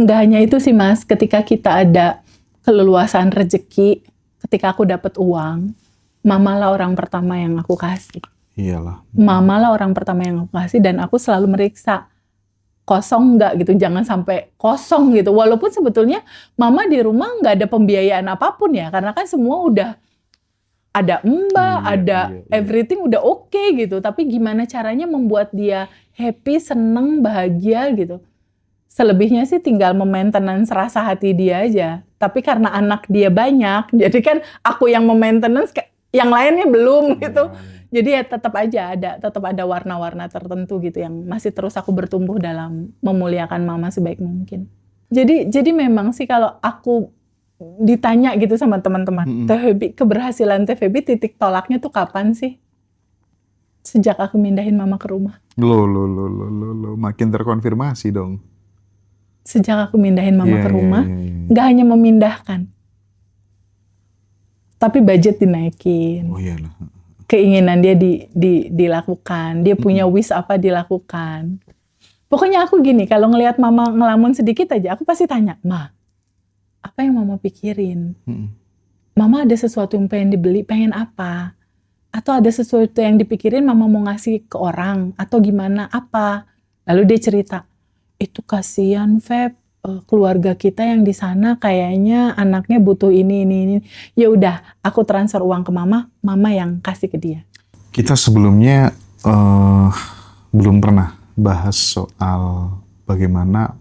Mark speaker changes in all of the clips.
Speaker 1: Nggak hanya itu sih Mas, ketika kita ada keleluasan rezeki, ketika aku dapat uang, mama lah orang pertama yang aku kasih.
Speaker 2: Iyalah.
Speaker 1: Mama lah orang pertama yang aku kasih, dan aku selalu meriksa kosong nggak gitu, jangan sampai kosong gitu. Walaupun sebetulnya mama di rumah nggak ada pembiayaan apapun ya, karena kan semua udah ada mbak, ada everything udah oke gitu. Tapi gimana caranya membuat dia happy, seneng, bahagia gitu. Selebihnya sih tinggal maintenance rasa hati dia aja. Tapi karena anak dia banyak, jadi kan aku yang maintenance, yang lainnya belum gitu. Jadi ya tetap ada warna-warna tertentu gitu yang masih terus aku bertumbuh dalam memuliakan mama sebaik mungkin. Jadi memang sih kalau aku ditanya gitu sama teman-teman, Teh Feby, keberhasilan Teh Feby titik tolaknya tuh kapan sih? Sejak aku mindahin mama ke rumah.
Speaker 2: Loh, makin terkonfirmasi dong.
Speaker 1: Sejak aku mindahin mama ke rumah, nggak hanya memindahkan, tapi budget dinaikin.
Speaker 2: Oh iyalah.
Speaker 1: Keinginan dia dilakukan, dia punya wish apa dilakukan. Pokoknya aku gini, kalau ngelihat mama ngelamun sedikit aja, aku pasti tanya, Ma, apa yang mama pikirin? Mama ada sesuatu yang pengen dibeli, pengen apa? Atau ada sesuatu yang dipikirin mama mau ngasih ke orang, atau gimana, apa? Lalu dia cerita, itu kasihan Feb, keluarga kita yang di sana kayaknya anaknya butuh ini. Ya udah, aku transfer uang ke mama yang kasih ke dia.
Speaker 2: Kita sebelumnya belum pernah bahas soal bagaimana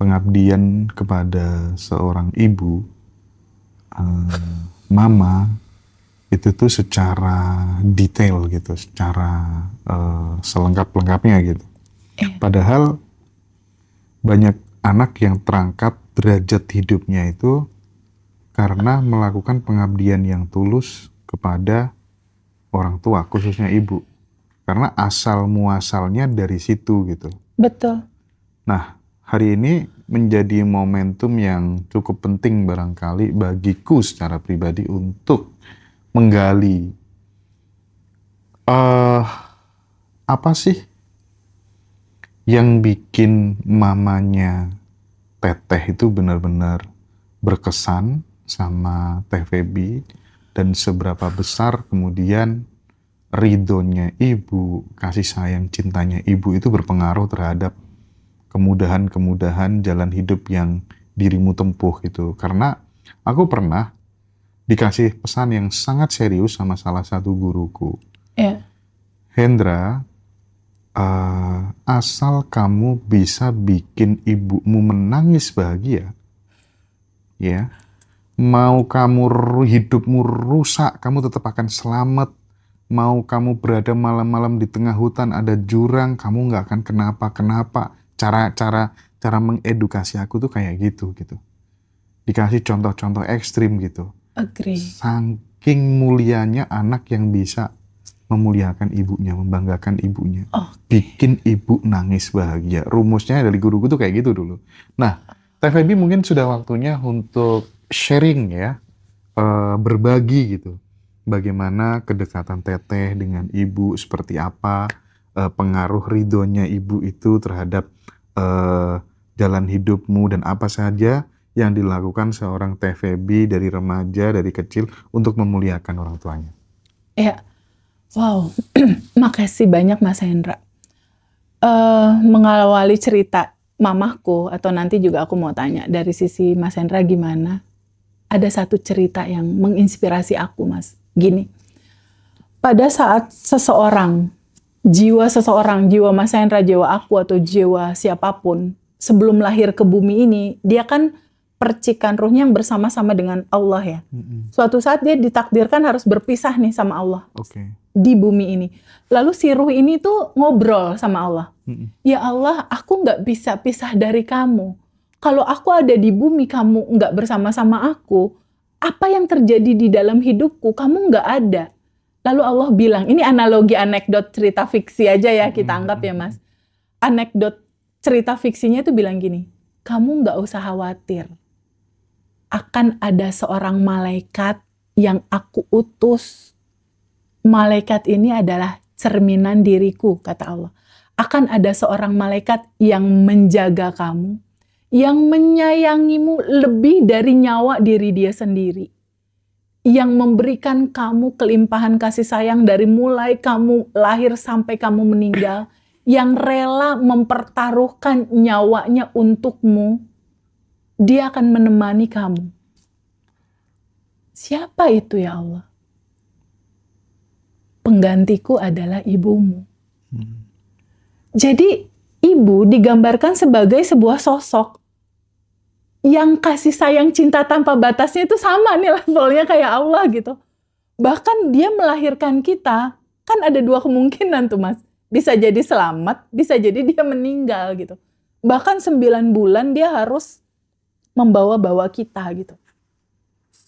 Speaker 2: pengabdian kepada seorang ibu, mama, itu tuh secara detail gitu, secara selengkap-lengkapnya gitu. Padahal banyak anak yang terangkat derajat hidupnya itu karena melakukan pengabdian yang tulus kepada orang tua, khususnya ibu. Karena asal muasalnya dari situ gitu.
Speaker 1: Betul.
Speaker 2: Nah, hari ini menjadi momentum yang cukup penting barangkali bagiku secara pribadi untuk menggali apa sih yang bikin mamanya Teteh itu benar-benar berkesan sama Teh Feby, dan seberapa besar kemudian ridhonya ibu, kasih sayang cintanya ibu itu berpengaruh terhadap kemudahan-kemudahan jalan hidup yang dirimu tempuh gitu. Karena aku pernah dikasih pesan yang sangat serius sama salah satu guruku. Hendra, asal kamu bisa bikin ibumu menangis bahagia, ya, mau kamu hidupmu rusak, kamu tetap akan selamat. Mau kamu berada malam-malam di tengah hutan ada jurang, kamu nggak akan kenapa-kenapa. Cara mengedukasi aku tuh kayak gitu. Dikasih contoh-contoh ekstrim gitu.
Speaker 1: Agree.
Speaker 2: Saking mulianya anak yang bisa memuliakan ibunya, membanggakan ibunya, bikin ibu nangis bahagia. Rumusnya dari guruku tuh kayak gitu dulu. Nah, Teh Feby mungkin sudah waktunya untuk sharing ya, berbagi gitu. Bagaimana kedekatan Teteh dengan ibu, seperti apa pengaruh ridhonya ibu itu terhadap jalan hidupmu, dan apa saja yang dilakukan seorang Teh Feby dari remaja, dari kecil untuk memuliakan orang tuanya.
Speaker 1: Ya. Wow, makasih banyak Mas Hendra. Mengawali cerita mamaku, atau nanti juga aku mau tanya dari sisi Mas Hendra gimana. Ada satu cerita yang menginspirasi aku, Mas. Gini, pada saat jiwa Mas Hendra, jiwa aku atau jiwa siapapun, sebelum lahir ke bumi ini, dia kan percikan ruhnya yang bersama-sama dengan Allah ya. Suatu saat dia ditakdirkan harus berpisah nih sama Allah. Di bumi ini. Lalu si ruh ini tuh ngobrol sama Allah. Ya Allah, aku nggak bisa pisah dari kamu. Kalau aku ada di bumi, kamu nggak bersama-sama aku, apa yang terjadi di dalam hidupku, kamu nggak ada. Lalu Allah bilang, ini analogi anekdot cerita fiksi aja ya, kita anggap ya Mas. Anekdot cerita fiksinya itu bilang gini, kamu nggak usah khawatir. Akan ada seorang malaikat yang aku utus. Malaikat ini adalah cerminan diriku, kata Allah. Akan ada seorang malaikat yang menjaga kamu, yang menyayangimu lebih dari nyawa diri dia sendiri, yang memberikan kamu kelimpahan kasih sayang dari mulai kamu lahir sampai kamu meninggal, yang rela mempertaruhkan nyawanya untukmu, dia akan menemani kamu. Siapa itu ya Allah? Penggantiku adalah ibumu. Jadi ibu digambarkan sebagai sebuah sosok yang kasih sayang cinta tanpa batasnya itu sama nih levelnya kayak Allah gitu. Bahkan dia melahirkan kita, kan ada dua kemungkinan tuh Mas. Bisa jadi selamat, bisa jadi dia meninggal gitu. Bahkan 9 bulan dia harus membawa-bawa kita gitu.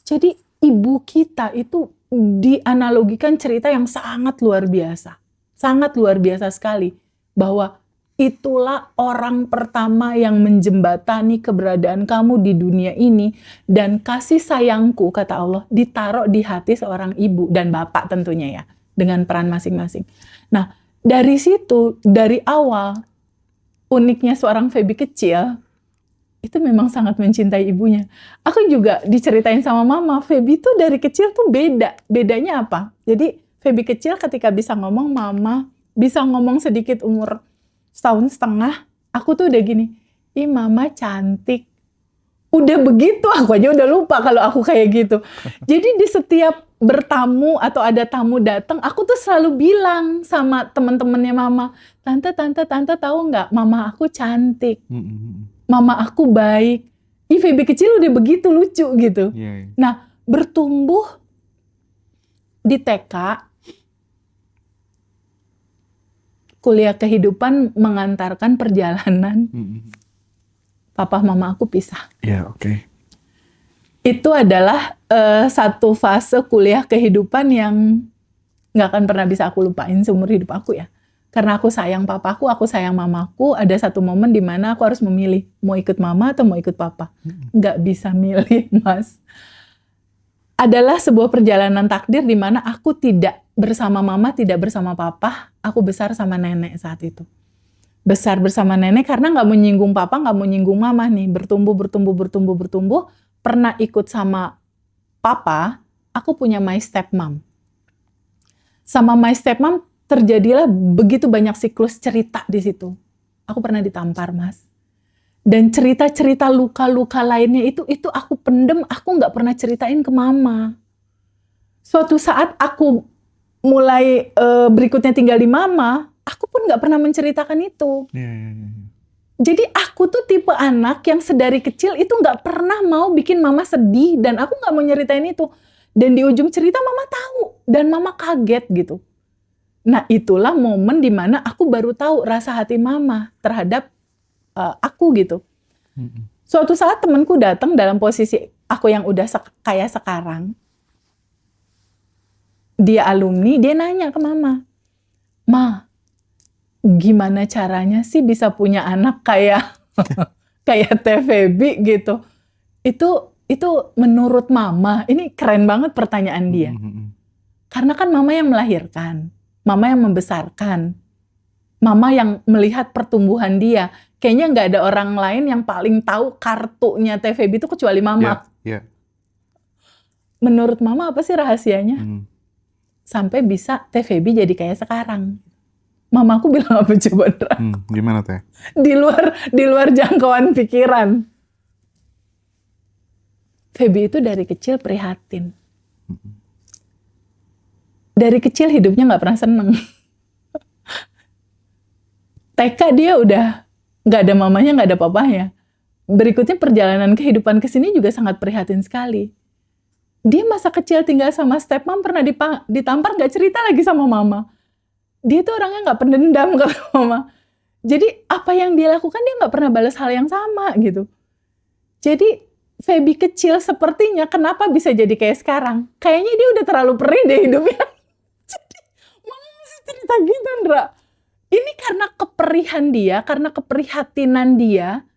Speaker 1: Jadi ibu kita itu dianalogikan cerita yang sangat luar biasa. Sangat luar biasa sekali. Bahwa itulah orang pertama yang menjembatani keberadaan kamu di dunia ini. Dan kasih sayangku, kata Allah, ditaruh di hati seorang ibu dan bapak tentunya ya. Dengan peran masing-masing. Nah, dari situ, dari awal, uniknya seorang Feby kecil, itu memang sangat mencintai ibunya. Aku juga diceritain sama mama, Feby tuh dari kecil tuh beda. Bedanya apa? Jadi Feby kecil ketika bisa ngomong, mama bisa ngomong sedikit umur 1,5 tahun, aku tuh udah gini, ih mama cantik. Udah begitu, aku aja udah lupa kalau aku kayak gitu. Jadi di setiap bertamu atau ada tamu datang, aku tuh selalu bilang sama teman-temannya mama, tante tahu nggak, mama aku cantik. Mama aku baik. Ih, Feby kecil udah begitu lucu gitu.
Speaker 2: Yeah.
Speaker 1: Nah, bertumbuh di TK, kuliah kehidupan mengantarkan perjalanan. Papa mama aku pisah.
Speaker 2: Ya, oke.
Speaker 1: Itu adalah satu fase kuliah kehidupan yang nggak akan pernah bisa aku lupain seumur hidup aku ya. Karena aku sayang papaku, aku sayang mamaku, ada satu momen di mana aku harus memilih mau ikut mama atau mau ikut papa. Nggak bisa milih, Mas. Adalah sebuah perjalanan takdir di mana aku tidak bersama mama, tidak bersama papa. Aku besar sama nenek saat itu. Besar bersama nenek karena nggak mau nyinggung papa, nggak mau nyinggung mama nih. Bertumbuh. Pernah ikut sama papa, aku punya my stepmom. Sama my stepmom terjadilah begitu banyak siklus cerita di situ. Aku pernah ditampar, Mas. Dan cerita-cerita luka-luka lainnya itu aku pendem, aku nggak pernah ceritain ke mama. Suatu saat aku mulai berikutnya tinggal di mama, aku pun nggak pernah menceritakan itu. Jadi aku tuh tipe anak yang sedari kecil itu nggak pernah mau bikin mama sedih dan aku nggak mau nyeritain itu. Dan di ujung cerita mama tahu dan mama kaget gitu. Nah itulah momen dimana aku baru tahu rasa hati mama terhadap aku gitu. Suatu saat temanku datang dalam posisi aku yang udah kayak sekarang. Dia alumni, dia nanya ke mama, Ma, gimana caranya sih bisa punya anak kayak kayak Teh Feby gitu? Itu menurut mama, ini keren banget pertanyaan dia. Karena kan mama yang melahirkan. Mama yang membesarkan, mama yang melihat pertumbuhan dia. Kayaknya nggak ada orang lain yang paling tahu kartunya Teh Feby itu kecuali mama.
Speaker 2: Yeah.
Speaker 1: Menurut mama apa sih rahasianya? Sampai bisa Teh Feby jadi kayak sekarang. Mamaku bilang apa coba?
Speaker 2: Gimana Teh?
Speaker 1: Di luar jangkauan pikiran. Feby itu dari kecil prihatin. Dari kecil hidupnya nggak pernah seneng. TK dia udah nggak ada mamanya, nggak ada papanya. Berikutnya perjalanan kehidupan kesini juga sangat prihatin sekali. Dia masa kecil tinggal sama stepmom, pernah ditampar, nggak cerita lagi sama mama. Dia tuh orangnya nggak pendendam ke mama. Jadi apa yang dia lakukan dia nggak pernah balas hal yang sama gitu. Jadi Feby kecil sepertinya kenapa bisa jadi kayak sekarang? Kayaknya dia udah terlalu perih deh hidupnya. Jadi mama masih cerita gitu, Ndra. Ini karena keperihan dia, karena keprihatinan dia,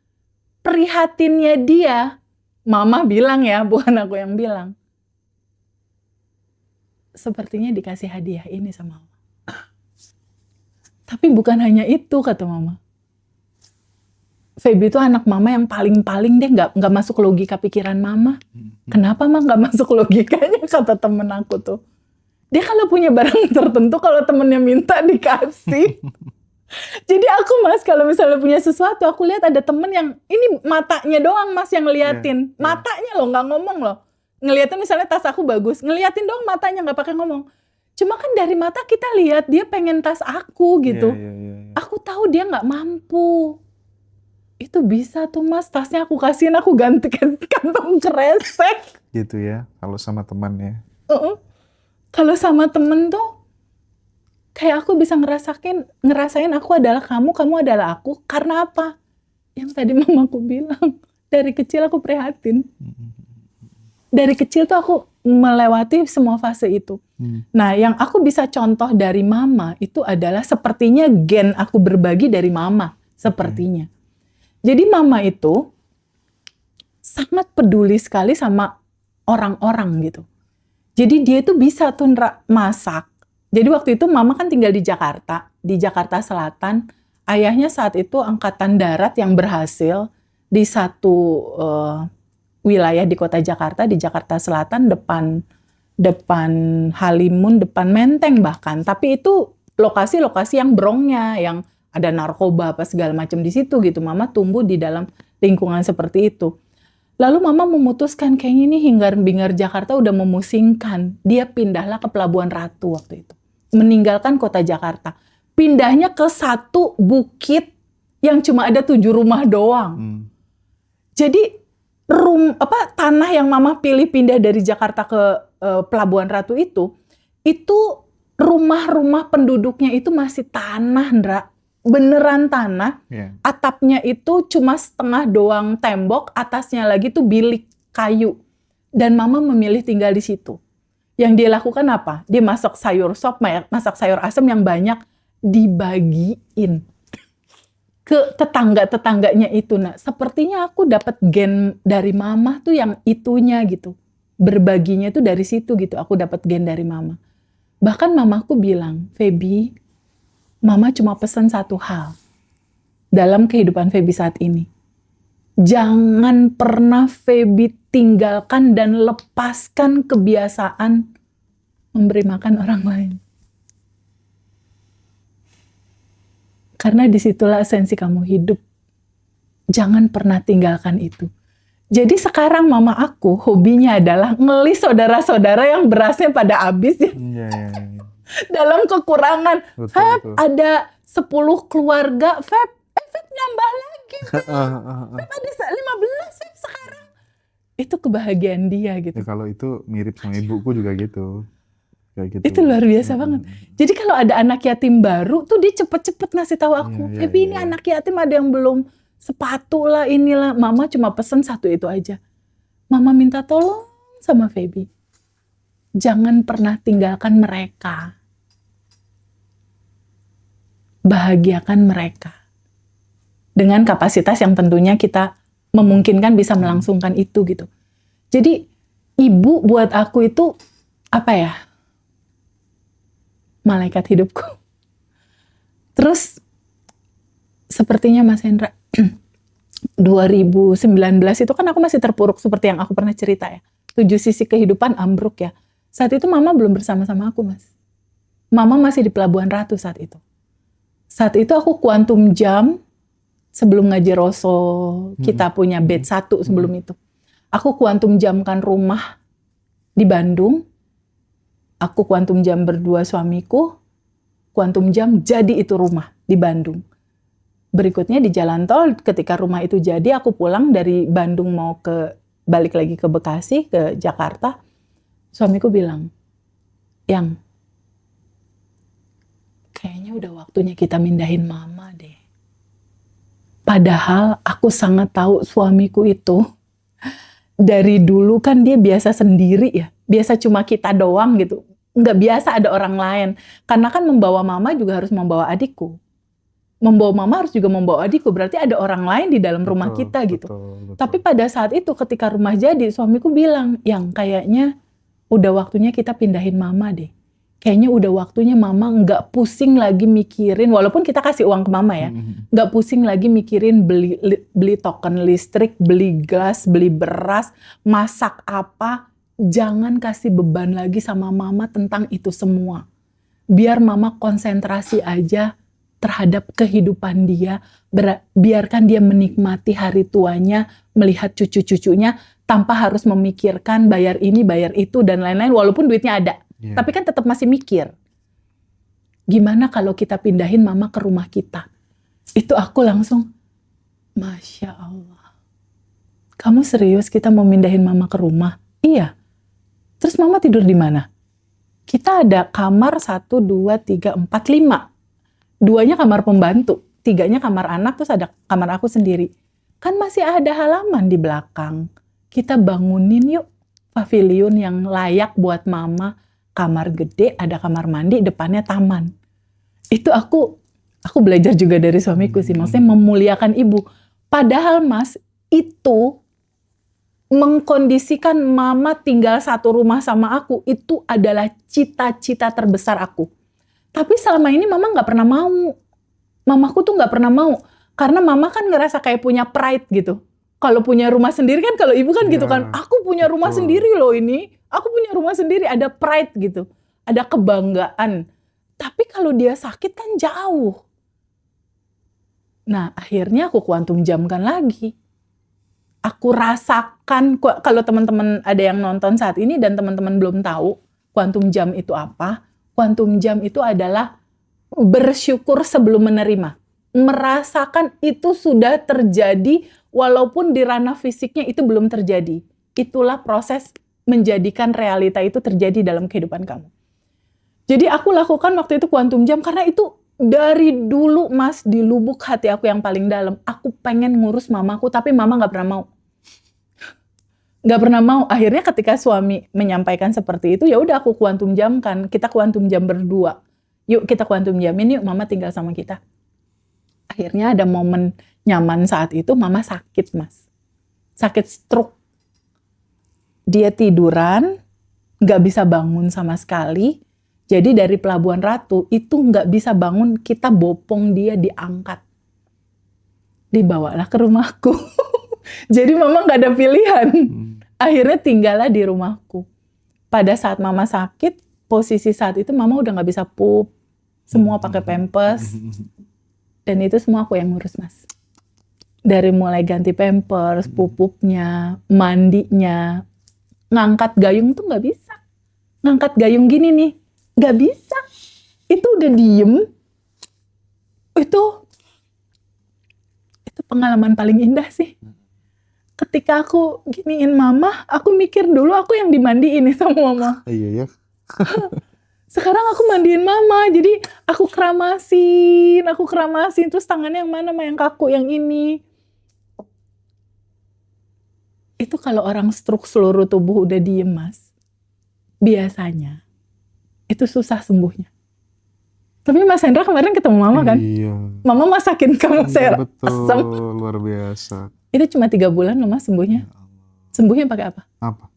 Speaker 1: prihatinnya dia. Mama bilang ya, bukan aku yang bilang. Sepertinya dikasih hadiah ini sama Allah. Tapi bukan hanya itu, kata mama. Feby itu anak mama yang paling-paling deh nggak masuk logika pikiran mama. Kenapa mah nggak masuk logikanya, kata temen aku tuh. Dia kalau punya barang tertentu, kalau temennya minta dikasih. Jadi aku Mas, kalau misalnya punya sesuatu, aku lihat ada temen yang ini matanya doang Mas yang ngeliatin. Matanya loh, nggak ngomong loh. Ngeliatin misalnya tas aku bagus, ngeliatin doang matanya, nggak pakai ngomong. Cuma kan dari mata kita lihat dia pengen tas aku gitu. Aku tahu dia nggak mampu. Itu bisa tuh Mas, tasnya aku kasihin, aku ganti kantong kresek.
Speaker 2: Gitu ya, kalau sama temannya.
Speaker 1: Kalau sama temen tuh, kayak aku bisa ngerasain aku adalah kamu adalah aku. Karena apa? Yang tadi mamaku bilang, dari kecil aku prihatin. Dari kecil tuh aku melewati semua fase itu. Nah, yang aku bisa contoh dari mama itu adalah sepertinya gen aku berbagi dari mama, sepertinya. Jadi mama itu sangat peduli sekali sama orang-orang gitu. Jadi dia itu bisa tuh masak. Jadi waktu itu mama kan tinggal di Jakarta Selatan. Ayahnya saat itu angkatan darat yang berhasil di satu wilayah di kota Jakarta, di Jakarta Selatan, depan Halimun, depan Menteng bahkan. Tapi itu lokasi-lokasi yang brongnya, yang ada narkoba apa segala macam di situ gitu. Mama tumbuh di dalam lingkungan seperti itu. Lalu mama memutuskan kayaknya ini hingar-bingar Jakarta udah memusingkan. Dia pindahlah ke Pelabuhan Ratu waktu itu. Meninggalkan kota Jakarta. Pindahnya ke satu bukit yang cuma ada 7 rumah doang. Jadi tanah yang mama pilih pindah dari Jakarta ke Pelabuhan Ratu itu rumah-rumah penduduknya itu masih tanah, Ndra. Beneran tanah, atapnya itu cuma setengah doang tembok, atasnya lagi tuh bilik kayu. Dan mama memilih tinggal di situ. Yang dia lakukan apa? Dia masak sayur sop, masak sayur asem yang banyak, dibagiin ke tetangga-tetangganya itu. Nah, sepertinya aku dapat gen dari mama tuh yang itunya gitu. Berbaginya tuh dari situ gitu, aku dapat gen dari mama. Bahkan mamaku bilang, Feby, mama cuma pesan satu hal dalam kehidupan Feby saat ini. Jangan pernah Feby tinggalkan dan lepaskan kebiasaan memberi makan orang lain. Karena disitulah esensi kamu hidup. Jangan pernah tinggalkan itu. Jadi sekarang mama aku hobinya adalah ngelis saudara-saudara yang berasnya pada habis ya. Dalam kekurangan. Feb ada 10 keluarga, Feb nambah lagi. Feb ada 15 Feb sekarang. Itu kebahagiaan dia gitu.
Speaker 2: Ya, kalau itu mirip sama ibuku juga gitu. Kayak gitu.
Speaker 1: Itu luar biasa banget. Jadi kalau ada anak yatim baru tuh dia cepet-cepet ngasih tahu aku. Feby ini anak yatim ada yang belum sepatu lah inilah. Mama cuma pesen satu itu aja. Mama minta tolong sama Feby. Jangan pernah tinggalkan mereka. Bahagiakan mereka. Dengan kapasitas yang tentunya kita memungkinkan bisa melangsungkan itu gitu. Jadi ibu buat aku itu apa ya? Malaikat hidupku. Terus sepertinya Mas Hendra 2019 itu kan aku masih terpuruk seperti yang aku pernah cerita ya. 7 sisi kehidupan ambruk ya. Saat itu mama belum bersama-sama aku Mas. Mama masih di Pelabuhan Ratu saat itu. Saat itu aku kuantum jam sebelum ngaji Roso, kita punya bed 1 sebelum itu. Aku kuantum jamkan rumah di Bandung. Aku kuantum jam berdua suamiku. Kuantum jam jadi itu rumah di Bandung. Berikutnya di jalan tol ketika rumah itu jadi, aku pulang dari Bandung mau balik lagi ke Bekasi, ke Jakarta. Suamiku bilang, Yang, kayaknya udah waktunya kita mindahin mama deh. Padahal aku sangat tahu suamiku itu dari dulu kan dia biasa sendiri ya. Biasa cuma kita doang gitu. Nggak biasa ada orang lain. Karena kan membawa mama juga harus membawa adikku. Membawa mama harus juga membawa adikku. Berarti ada orang lain di dalam rumah kita gitu.
Speaker 2: Betul.
Speaker 1: Tapi pada saat itu ketika rumah jadi, suamiku bilang, Yang kayaknya udah waktunya kita pindahin mama deh. kayaknya udah waktunya mama nggak pusing lagi mikirin, walaupun kita kasih uang ke mama ya, nggak pusing lagi mikirin beli token listrik, beli gas, beli beras, masak apa. Jangan kasih beban lagi sama mama tentang itu semua. Biar mama konsentrasi aja terhadap kehidupan dia, biarkan dia menikmati hari tuanya, melihat cucu-cucunya, tanpa harus memikirkan bayar ini, bayar itu, dan lain-lain, walaupun duitnya ada. Tapi kan tetap masih mikir. Gimana kalau kita pindahin mama ke rumah kita? Itu aku langsung, Masya Allah. Kamu serius kita mau mindahin mama ke rumah? Iya. Terus mama tidur di mana? Kita ada kamar 1, 2, 3, 4, 5. 2-nya kamar pembantu, 3-nya kamar anak, terus ada kamar aku sendiri. Kan masih ada halaman di belakang. Kita bangunin yuk pavilion yang layak buat mama. Kamar gede, ada kamar mandi, depannya taman. Itu aku belajar juga dari suamiku sih, maksudnya memuliakan ibu. Padahal Mas, itu mengkondisikan mama tinggal satu rumah sama aku, itu adalah cita-cita terbesar aku. Tapi selama ini mama gak pernah mau. Mamaku tuh gak pernah mau. Karena mama kan ngerasa kayak punya pride gitu. Kalau punya rumah sendiri kan, kalau ibu kan gitu kan, aku punya rumah sendiri loh ini. Aku punya rumah sendiri, ada pride gitu. Ada kebanggaan. Tapi kalau dia sakit kan jauh. Nah akhirnya aku kuantum jamkan lagi. Aku rasakan, kalau teman-teman ada yang nonton saat ini dan teman-teman belum tahu kuantum jam itu apa. Kuantum jam itu adalah bersyukur sebelum menerima. Merasakan itu sudah terjadi walaupun di ranah fisiknya itu belum terjadi. Itulah proses menjadikan realita itu terjadi dalam kehidupan kamu. Jadi aku lakukan waktu itu kuantum jam karena itu dari dulu Mas, di lubuk hati aku yang paling dalam. Aku pengen ngurus mamaku tapi mama gak pernah mau. Gak pernah mau. Akhirnya ketika suami menyampaikan seperti itu, ya udah aku kuantum jamkan. Kita kuantum jam berdua. Yuk kita kuantum jamin yuk, mama tinggal sama kita. Akhirnya ada momen nyaman saat itu, mama sakit Mas. Sakit stroke. Dia tiduran, gak bisa bangun sama sekali. Jadi dari Pelabuhan Ratu itu gak bisa bangun, kita bopong dia diangkat. Dibawalah ke rumahku. Jadi mama gak ada pilihan. Akhirnya tinggallah di rumahku. Pada saat mama sakit, posisi saat itu mama udah gak bisa pup. Semua pakai pampers. Dan itu semua aku yang ngurus Mas. Dari mulai ganti pampers, pupuknya, mandinya. Ngangkat gayung tuh gak bisa. Ngangkat gayung gini nih, gak bisa. Itu udah diem. Itu pengalaman paling indah sih. Ketika aku giniin mama, aku mikir dulu aku yang dimandiin sama mama.
Speaker 2: Iya ya.
Speaker 1: Sekarang aku mandiin mama, jadi aku keramasin, terus tangannya yang mana, yang kaku, yang ini. Itu kalau orang stroke seluruh tubuh udah diem Mas, biasanya itu susah sembuhnya. Tapi Mas Hendra kemarin ketemu mama kan?
Speaker 2: Iya.
Speaker 1: Mama masakin kamu sayur asam.
Speaker 2: Betul, luar biasa.
Speaker 1: Itu cuma 3 bulan loh Mas sembuhnya. Sembuhnya pakai apa?
Speaker 2: Apa?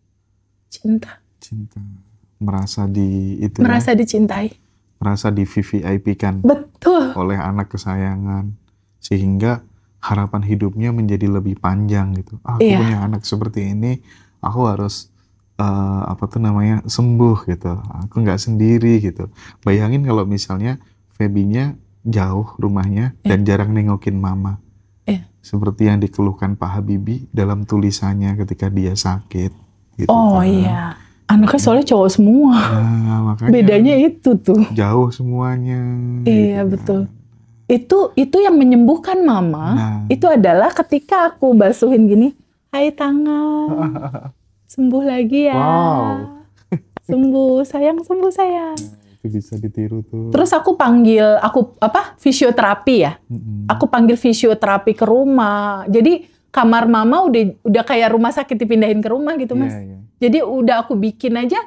Speaker 1: Cinta.
Speaker 2: Merasa
Speaker 1: dicintai.
Speaker 2: Merasa di VVIP-kan.
Speaker 1: Betul.
Speaker 2: Oleh anak kesayangan. Sehingga harapan hidupnya menjadi lebih panjang gitu. Aku punya anak seperti ini, aku harus sembuh gitu. Aku nggak sendiri gitu. Bayangin kalau misalnya Febinya jauh rumahnya dan jarang nengokin mama. Seperti yang dikeluhkan Pak Habibie dalam tulisannya ketika dia sakit. Gitu
Speaker 1: iya. Anaknya soalnya cowok semua.
Speaker 2: Nah, makanya
Speaker 1: bedanya itu tuh.
Speaker 2: Jauh semuanya.
Speaker 1: Iya
Speaker 2: gitu
Speaker 1: betul. Itu yang menyembuhkan mama. Itu adalah ketika aku basuhin gini, hai tangan. Sembuh lagi ya.
Speaker 2: Wow.
Speaker 1: Sembuh sayang.
Speaker 2: Itu bisa ditiru tuh.
Speaker 1: Terus aku panggil fisioterapi ya. Aku panggil fisioterapi ke rumah. Jadi kamar mama udah kayak rumah sakit dipindahin ke rumah gitu Mas. Jadi udah aku bikin aja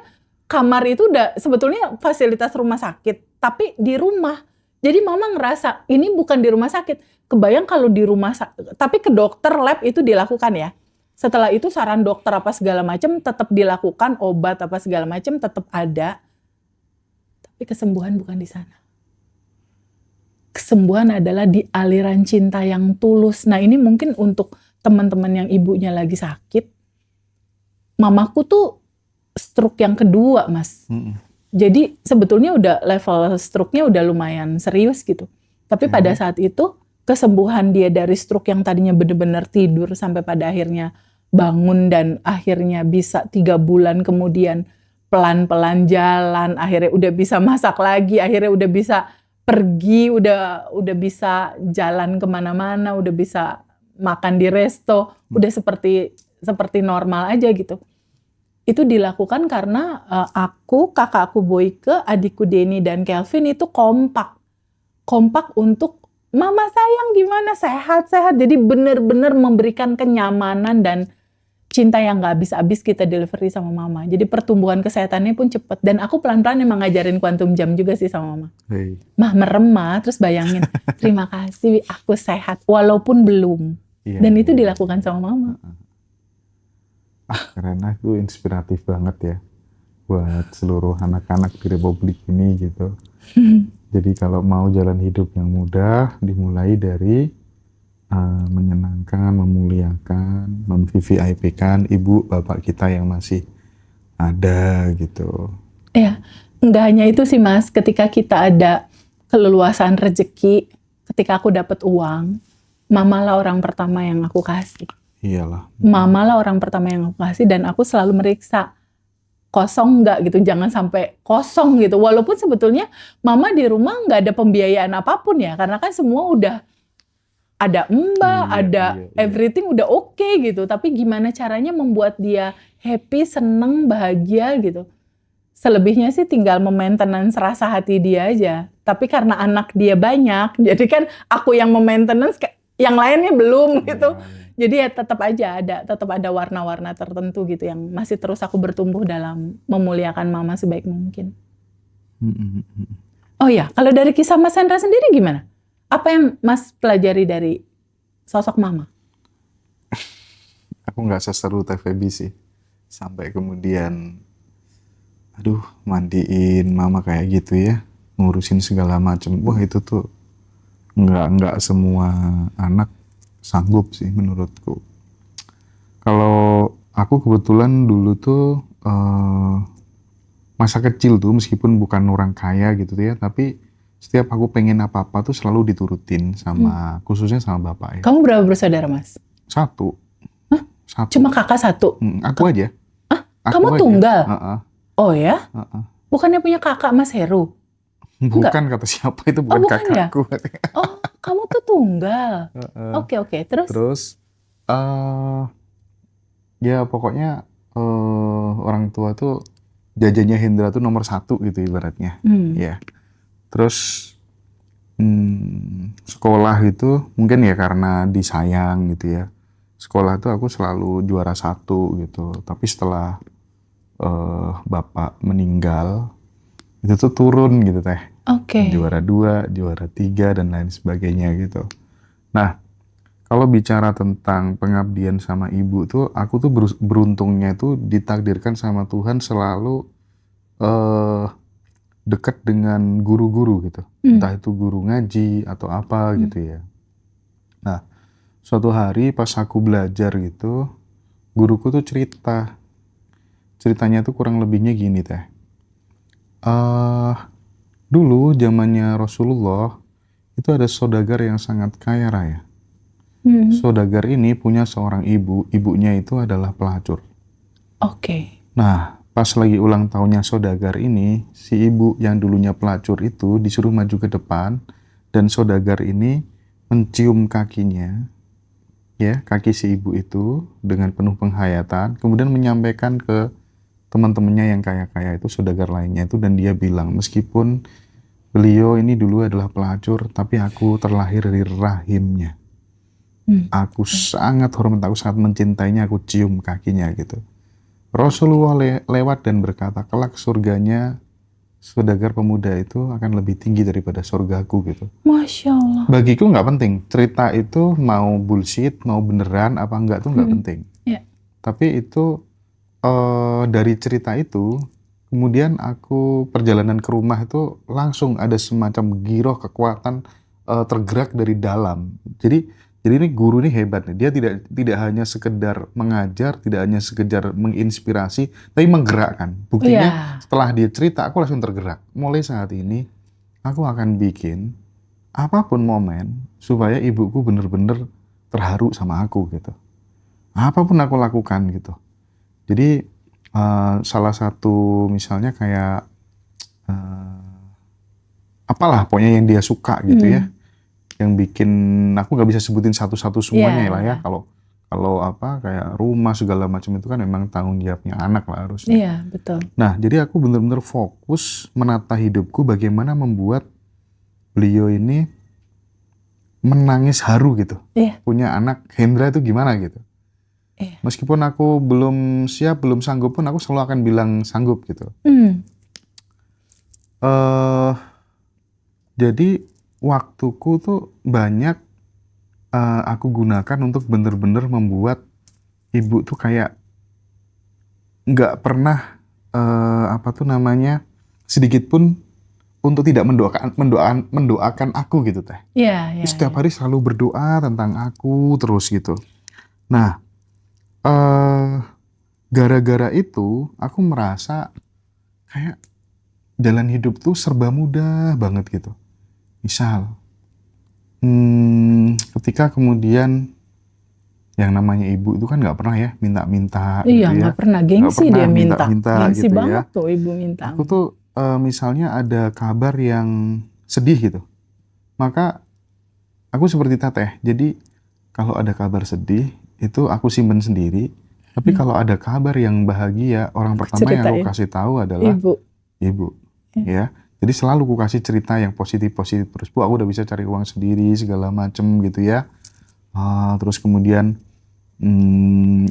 Speaker 1: kamar itu udah sebetulnya fasilitas rumah sakit, tapi di rumah. Jadi mama ngerasa ini bukan di rumah sakit. Kebayang kalau di rumah sakit, tapi ke dokter lab itu dilakukan ya. Setelah itu saran dokter apa segala macam tetap dilakukan, obat apa segala macam tetap ada. Tapi kesembuhan bukan di sana. Kesembuhan adalah di aliran cinta yang tulus. Nah ini mungkin untuk teman-teman yang ibunya lagi sakit. Mamaku tuh stroke yang kedua, Mas. Jadi sebetulnya udah level stroke-nya udah lumayan serius gitu. Tapi pada saat itu kesembuhan dia dari stroke yang tadinya benar-benar tidur sampai pada akhirnya bangun dan akhirnya bisa 3 bulan kemudian pelan-pelan jalan, akhirnya udah bisa masak lagi, akhirnya udah bisa pergi, udah bisa jalan kemana-mana, udah bisa makan di resto, udah seperti normal aja gitu. Itu dilakukan karena aku, kakakku Boyke, adikku Denny dan Kelvin itu kompak untuk mama sayang gimana, sehat-sehat. Jadi benar-benar memberikan kenyamanan dan cinta yang gak habis-habis kita delivery sama mama. Jadi pertumbuhan kesehatannya pun cepet. Dan aku pelan-pelan emang ngajarin quantum jam juga sih sama mama. Mah merem mah, terus bayangin, terima kasih aku sehat walaupun belum. Dan itu dilakukan sama mama.
Speaker 2: Karena itu inspiratif banget ya buat seluruh anak-anak di Republik ini gitu. Jadi kalau mau jalan hidup yang mudah, dimulai dari menyenangkan, memuliakan, mem-VVIP-kan ibu bapak kita yang masih ada gitu.
Speaker 1: Iya, nggak hanya itu sih Mas, ketika kita ada keleluasan rezeki, ketika aku dapat uang, mama lah orang pertama yang aku kasih.
Speaker 2: Iyalah.
Speaker 1: Mama lah orang pertama yang aku kasih dan aku selalu meriksa kosong nggak gitu, jangan sampai kosong gitu. Walaupun sebetulnya mama di rumah nggak ada pembiayaan apapun ya, karena kan semua udah ada everything udah oke gitu. Tapi gimana caranya membuat dia happy, seneng, bahagia gitu. Selebihnya sih tinggal memaintenance rasa hati dia aja. Tapi karena anak dia banyak, jadi kan aku yang memaintenance, yang lainnya belum gitu. Jadi ya tetap ada warna-warna tertentu gitu yang masih terus aku bertumbuh dalam memuliakan mama sebaik mungkin. Oh ya, kalau dari kisah Mas Hendra sendiri gimana? Apa yang Mas pelajari dari sosok mama?
Speaker 2: Aku nggak seseru TVB sih. Sampai kemudian, mandiin mama kayak gitu ya. Ngurusin segala macam. Wah itu tuh nggak semua anak sanggup sih menurutku. Kalau aku kebetulan dulu tuh masa kecil tuh meskipun bukan orang kaya gitu ya, tapi setiap aku pengen apa-apa tuh selalu diturutin sama khususnya sama bapak ya.
Speaker 1: Kamu berapa bersaudara Mas?
Speaker 2: 1.
Speaker 1: Hah? 1? Cuma kakak 1?
Speaker 2: Aku aja.
Speaker 1: Kamu tunggal? Oh ya? Bukannya punya kakak Mas Heru?
Speaker 2: Bukan. Enggak. Kata siapa itu bukan kakakku. Ya?
Speaker 1: Oh kamu tuh tunggal. Oke. Terus?
Speaker 2: Ya pokoknya orang tua tuh jajannya Hendra tuh nomor 1 gitu ibaratnya. Ya. Terus sekolah itu mungkin ya karena disayang gitu ya. Sekolah tuh aku selalu juara 1 gitu. Tapi setelah bapak meninggal itu tuh turun gitu teh. Juara 2, juara 3 dan lain sebagainya gitu. Nah, kalau bicara tentang pengabdian sama ibu tuh, aku tuh beruntungnya tuh ditakdirkan sama Tuhan selalu dekat dengan guru-guru gitu. Entah itu guru ngaji atau apa gitu ya. Nah, suatu hari pas aku belajar gitu, guruku tuh ceritanya tuh kurang lebihnya gini teh. Dulu zamannya Rasulullah itu ada saudagar yang sangat kaya raya. Saudagar ini punya seorang ibunya itu adalah pelacur. Nah, pas lagi ulang tahunnya saudagar ini, si ibu yang dulunya pelacur itu disuruh maju ke depan dan saudagar ini mencium kakinya, ya kaki si ibu itu dengan penuh penghayatan, kemudian menyampaikan ke teman-temannya yang kaya-kaya itu, saudagar lainnya itu, dan dia bilang meskipun beliau ini dulu adalah pelacur, tapi aku terlahir dari rahimnya. Aku sangat hormat, aku sangat mencintainya, aku cium kakinya gitu. Rasulullah lewat dan berkata, kelak surganya saudagar pemuda itu akan lebih tinggi daripada surgaku gitu.
Speaker 1: Masya Allah.
Speaker 2: Bagiku nggak penting, cerita itu mau bullshit, mau beneran apa enggak tuh nggak penting.
Speaker 1: Yeah.
Speaker 2: Tapi itu dari cerita itu kemudian aku perjalanan ke rumah itu langsung ada semacam giroh kekuatan tergerak dari dalam. Jadi ini guru ini hebat nih. Dia tidak hanya sekedar mengajar, tidak hanya sekedar menginspirasi, tapi menggerakkan. Buktinya
Speaker 1: Iya.
Speaker 2: setelah dia cerita, aku langsung tergerak. Mulai saat ini, aku akan bikin apapun momen supaya ibuku bener-bener terharu sama aku gitu. Apapun aku lakukan gitu. Jadi salah satu misalnya kayak apalah pokoknya yang dia suka gitu ya. Yang bikin aku nggak bisa sebutin satu-satu semuanya
Speaker 1: Iya,
Speaker 2: lah ya.
Speaker 1: iya.
Speaker 2: Kalau apa kayak rumah segala macam itu kan memang tanggung jawabnya anak lah harusnya.
Speaker 1: Iya, betul.
Speaker 2: Nah, jadi aku benar-benar fokus menata hidupku bagaimana membuat beliau ini menangis haru gitu.
Speaker 1: Iya,
Speaker 2: Punya anak Hendra itu gimana gitu.
Speaker 1: iya.
Speaker 2: Meskipun aku belum siap, belum sanggup pun aku selalu akan bilang sanggup gitu. eh jadi waktuku tuh banyak aku gunakan untuk bener-bener membuat ibu tuh kayak nggak pernah apa tuh namanya sedikit pun untuk tidak mendoakan aku gitu teh.
Speaker 1: Iya, iya,
Speaker 2: Setiap
Speaker 1: iya.
Speaker 2: hari selalu berdoa tentang aku terus gitu. Nah, gara-gara itu aku merasa kayak jalan hidup tuh serba mudah banget gitu. Misal, ketika kemudian yang namanya ibu itu kan nggak pernah ya minta-minta
Speaker 1: Iya,
Speaker 2: gitu ya.
Speaker 1: nggak pernah.
Speaker 2: Nggak
Speaker 1: Gengsi
Speaker 2: pernah
Speaker 1: dia minta.
Speaker 2: minta-minta
Speaker 1: Gengsi
Speaker 2: gitu
Speaker 1: banget
Speaker 2: ya.
Speaker 1: tuh ibu minta.
Speaker 2: Aku tuh misalnya ada kabar yang sedih gitu. Maka aku seperti Teteh. Jadi kalau ada kabar sedih itu aku simpen sendiri. Tapi kalau ada kabar yang bahagia, orang pertama yang aku
Speaker 1: Ceritain.
Speaker 2: kasih tahu adalah
Speaker 1: Ibu.
Speaker 2: ibu. Ya. Jadi selalu aku kasih cerita yang positif-positif terus. Bu, aku udah bisa cari uang sendiri segala macem gitu ya. Terus kemudian